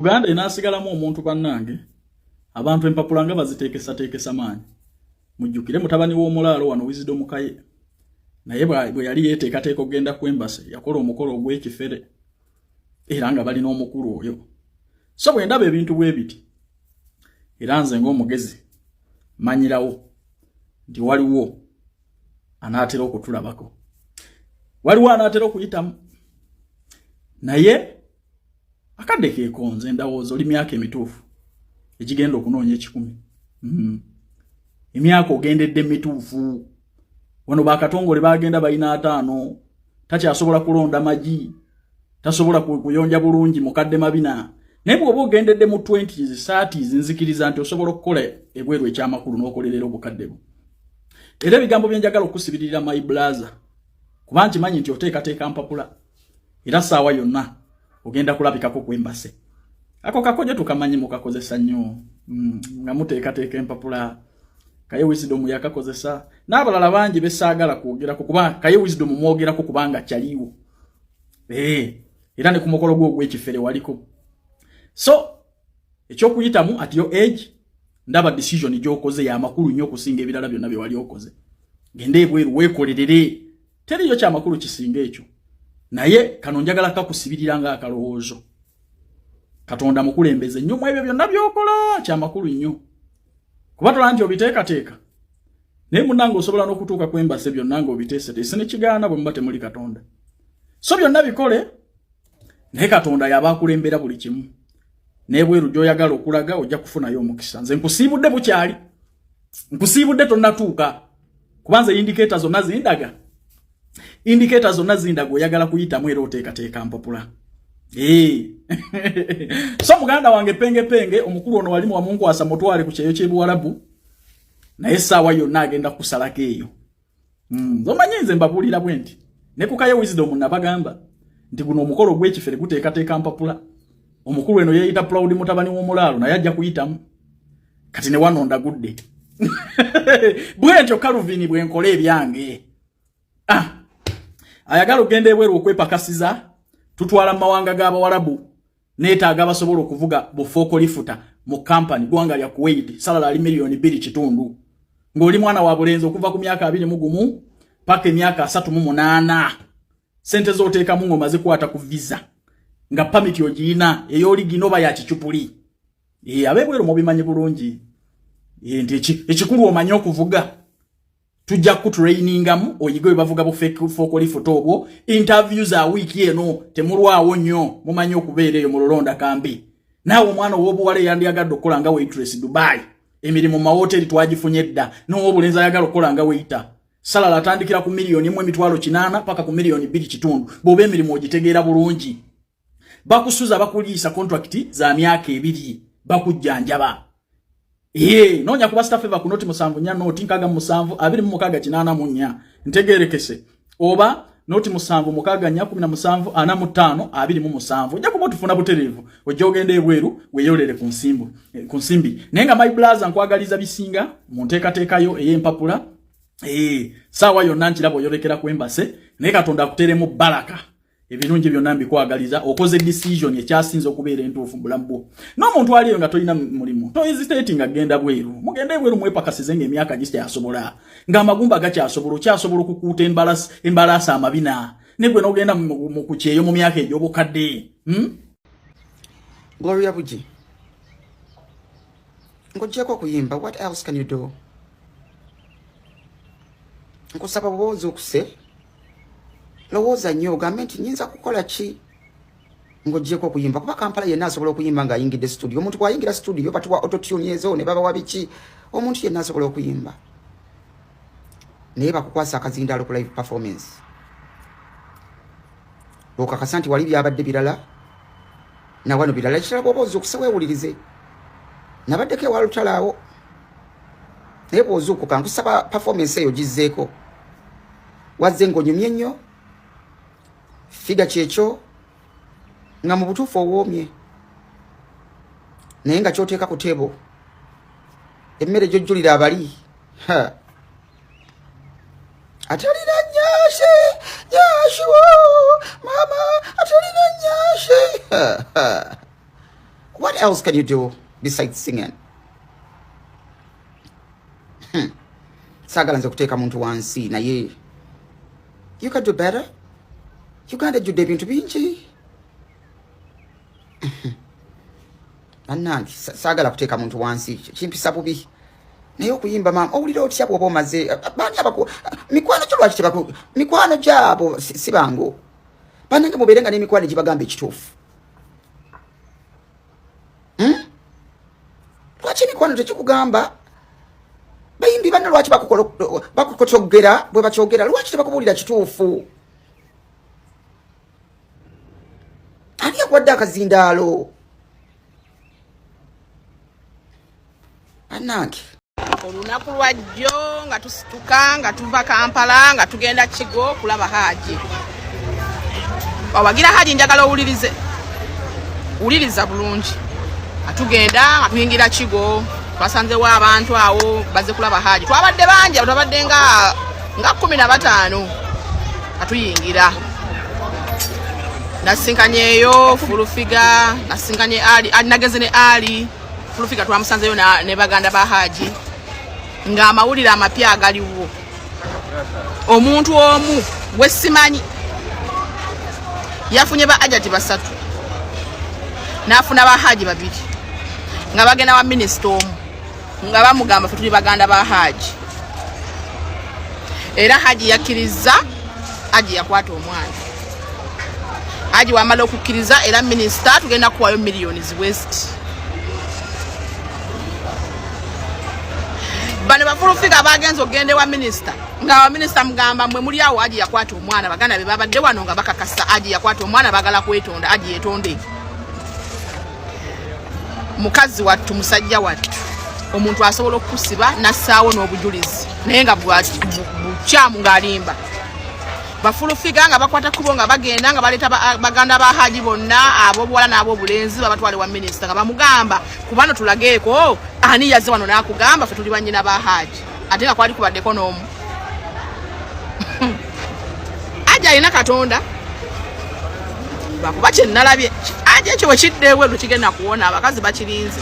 Uganda inasigalamu omuntu bannange abantu empapula nga baziteekesa maanyi mujjukire mutabani w'omulaalo wano Wisdom Kaye naye bwe yali yeteekateeka okugenda ku embassy yakola omukolo ogw'ekifere era nga bali n'omukulu oyo so bwe ndaba ebintu bwe biti era nze ng'omugezi manyirawo nti waliwo anaatera okutulabako waliwo anaatera okuyitamu naye akadde keekonze ndowooza oli myaka emituufu ekigenda okunoonya 10 emyaka ogendedde mituufu wano bakatongole bagenda balina 5 takyasobola kulonda magi tasobola kuyonja bulungi mukadde mabina naye bw'oba ogendedde mu 20s 30s nzikiriza nti osobola okukola ebweru ekyamakulu n'okolerera obukadde bwo era ebigambo bye njagala okusibirira my brother kuba nkimanyi nti oteekateeka mpapula era saawa yonna ogenda kulabikako ku embassy ako kakoje tukamanyi mukakozesa nnyo nga muteekateeka empapula Kaye Wisdom yakakozesa n'abalala bangi besaagala kwogerako kuba Kaye Wisdom mwogerako kubanga kyaliwo era ne ku mukolo gwo ogw'ekifere waliko so ekyokuyitamu at your age ndaba decision gy'okoze ya makulu nnyo okusinga ebirala byonna bye wali okoze genda ebweru weekolerere teriyo kyamakulu kisinga ekyo naye kano njagala kakusibirira nga akalowoozo Katonda mukulembeze nnyo mu ebyo byonna by'okola kyamakulu nnyo kuba tola nti obiteekateeka naye munnange osobola n'okutuuka ku embassy byonna nga obiteeseteese ne kigaana bwe muba temuli Katonda so byonna bikole naye Katonda yaba akulembera buli kimu n'ebweru gy'oyagala okulaga ojja kufunayo omukisa nze nkusiibudde bukyali nkusiibudde tonnatuuka kubanza indicators zonna zindaga oyagala kuyitamu era oteekateeka mpapula so muganda wange penge omukulu ono walimu wamunkwasa mutwale ku kyeeyo ky'ebuwalabu naye saawa yonna agenda kusalako eyo zomanyi nze mbabulira bwenti ne ku Kaye Wisdom nabagamba nti guno omukolo gw'ekifere guteekateeka mpapula omukulu eno yeeyita Proud mutabani w'omulaalo naye ajja kuyitamu kati ne wanonda gudde bwentyo Calvin bwenkola ebyange ayagala ogenda ebweru okwepakasiza tutwala mawanga g'abawalabu neetaaga basobola okuvuga bufooko lifuta mu kampani gwanga lya Kuwait salala ali milioni 2.5 ng'oli mwana wa bulenzi okuva ku myaka 21 paka emyaka 38 sente z'oteekamu ng'omaze kwata ku visa nga pamiti ogiina ey'oli ginoba ya kicupuli ab'ebweru mubimanyi bulungi nti ekikulu omanyi okuvuga tujja kutrainingamu oyiga bavuga bufooko lifuta obwo interviews a week eno temulwawo nnyo mumanyi okubeera eyo mu lulonda kambi naawe omwana ow'obuwala yandiyagadde okukola nga waitress Dubai emirimu mu mahoteri twagifunye dda n'ow'obulenzi ayagala okukola nga waiter salala atandikira ku milioni 1.8 paka ku milioni 2.5 bw'oba emirimu ogitegeera bulungi bakusuza bakuliisa contract za myaka 2 bakujjanjaba nonya kuba staff eva kunoti 7 noti nkaga 7 26 ntegerekese oba noti 7 4 17 45 27 ojja kuba tufuna buterevu ojja ogenda ebweru weyolere ku nsimbi nenga my brother nkwagaliza bisinga mu nteekateekayo ey'empapula saawa yonna nkirabo oyolekera ku embassy naye Katonda akuteremu baraka ebirungi byonna mbikwagaliza okoze decision ekyasinze okubeera entuufu mu bulamu bwo n'omuntu aliyo nga tolina mulimu to hesitate nga genda bweru mugende bweru mwepakasize ng'emyaka gikyasobola ng'amagumba gakyasobola okyasobola okukuuta embalaasa amabina ne gwe n'ogenda mu kukyeeyo mu myaka egy'obukadde Gloria Buji ng'oggyeko okuyimba what else can you do nkusaba bw'oza okuse lowooza nnyo ogambe nti nyinza kukola ki ng'oggyeko okuyimba kuba Kampala yenna asobola okuyimba ng'ayingidde studio omuntu bw'ayingira studio batuwa autotune ezo ne baba wabiki omuntu yenna asobola okuyimba naye bakukwasa akazindaalo ku live performance okakasa nti wali byabadde birala na wano birala ekirala bw'oba oza okuse weewulirize nabaddeko ewalutalawo naye bw'ozuukuka nkusaba performance eyo gizzeeko wazze ng'onyumye nnyo figa kyekyo nga mu butuufu owoomye naye nga kyoteeka ku tebo emmere gyojjulira abali atalina nyashi wo mama atalina nyashi What else can you do besides singing? Sagala nze kuteeka muntu wansi naye you can do better. Uganda judde ebintu bingi. Annange sagala kuteeka muntu wansi kimpisa bubi. Naye okuyimba mama owulira otya bw'oba omaze baani abako mikwano kyo lwaki tebaku mikwano gyabo si bango. Bannange mubeere nga n'emikwano gibagamba ekituufu. Lwaki emikwano tekikugamba? Bayimbi banna lwaki bakukotoggera bwe bakyogera lwaki tebakubuulira kituufu? Ani akuwadde akazindaalo? Annange olunaku lwajjo nga tusituka nga tuva Kampala nga tugenda Kigo kulaba Hajji. Wawagira Hajji njagala owuliriza bulungi. Atugenda nga tuyingira Kigo twasanzewo abantu awo baze kulaba Hajji. Twabadde bangi twabadde nga 15 atuyingira. Nasinkanyeyo Fulufiga nasinkanye Ali nageze ne Ali Fulufiga twamusanzeyo ne baganda ba Hajji nga amawulire amapya agaliwo. Omuntu omu wesimanyi yafunye ba ajati basatu nafuna ba Hajji babiri nga bagenda wa minister omu nga bamugamba fe tuli baganda ba Hajji. Era Hajji yakiriza Hajji yakwata omwana. Hajji wamala okukkiriza era minister tugenda kuwayo millions west. Bano bafulufiga bagenzo ogende wa minister nga wa minister mugamba mwe muli awo Hajji yakwata omwana baganda be babadde wano nga bakakasa Hajji yakwata omwana bagala kwetonda Hajji yetonde. Mukazi wattu musajja wattu omuntu asobola okusiba nassaawo n'obujulizi naye nga bukyamu ng'alimba. Bafulufiga nga bakwata kubo nga bagenda nga baleta baganda ba Hajji bonna abobuwala n'abobulenzi babatwale wa minister nga bamugamba kubano tulageeko ani yazze wano n'akugamba fe tuli bannyina ba Hajji ate nga kwali kubaddeko n'omu. Hajji alina Katonda bakuba kye nalabye Hajji ekyo bwe kiddeewo ekyo kigenda kuwona abakazi bakirinze.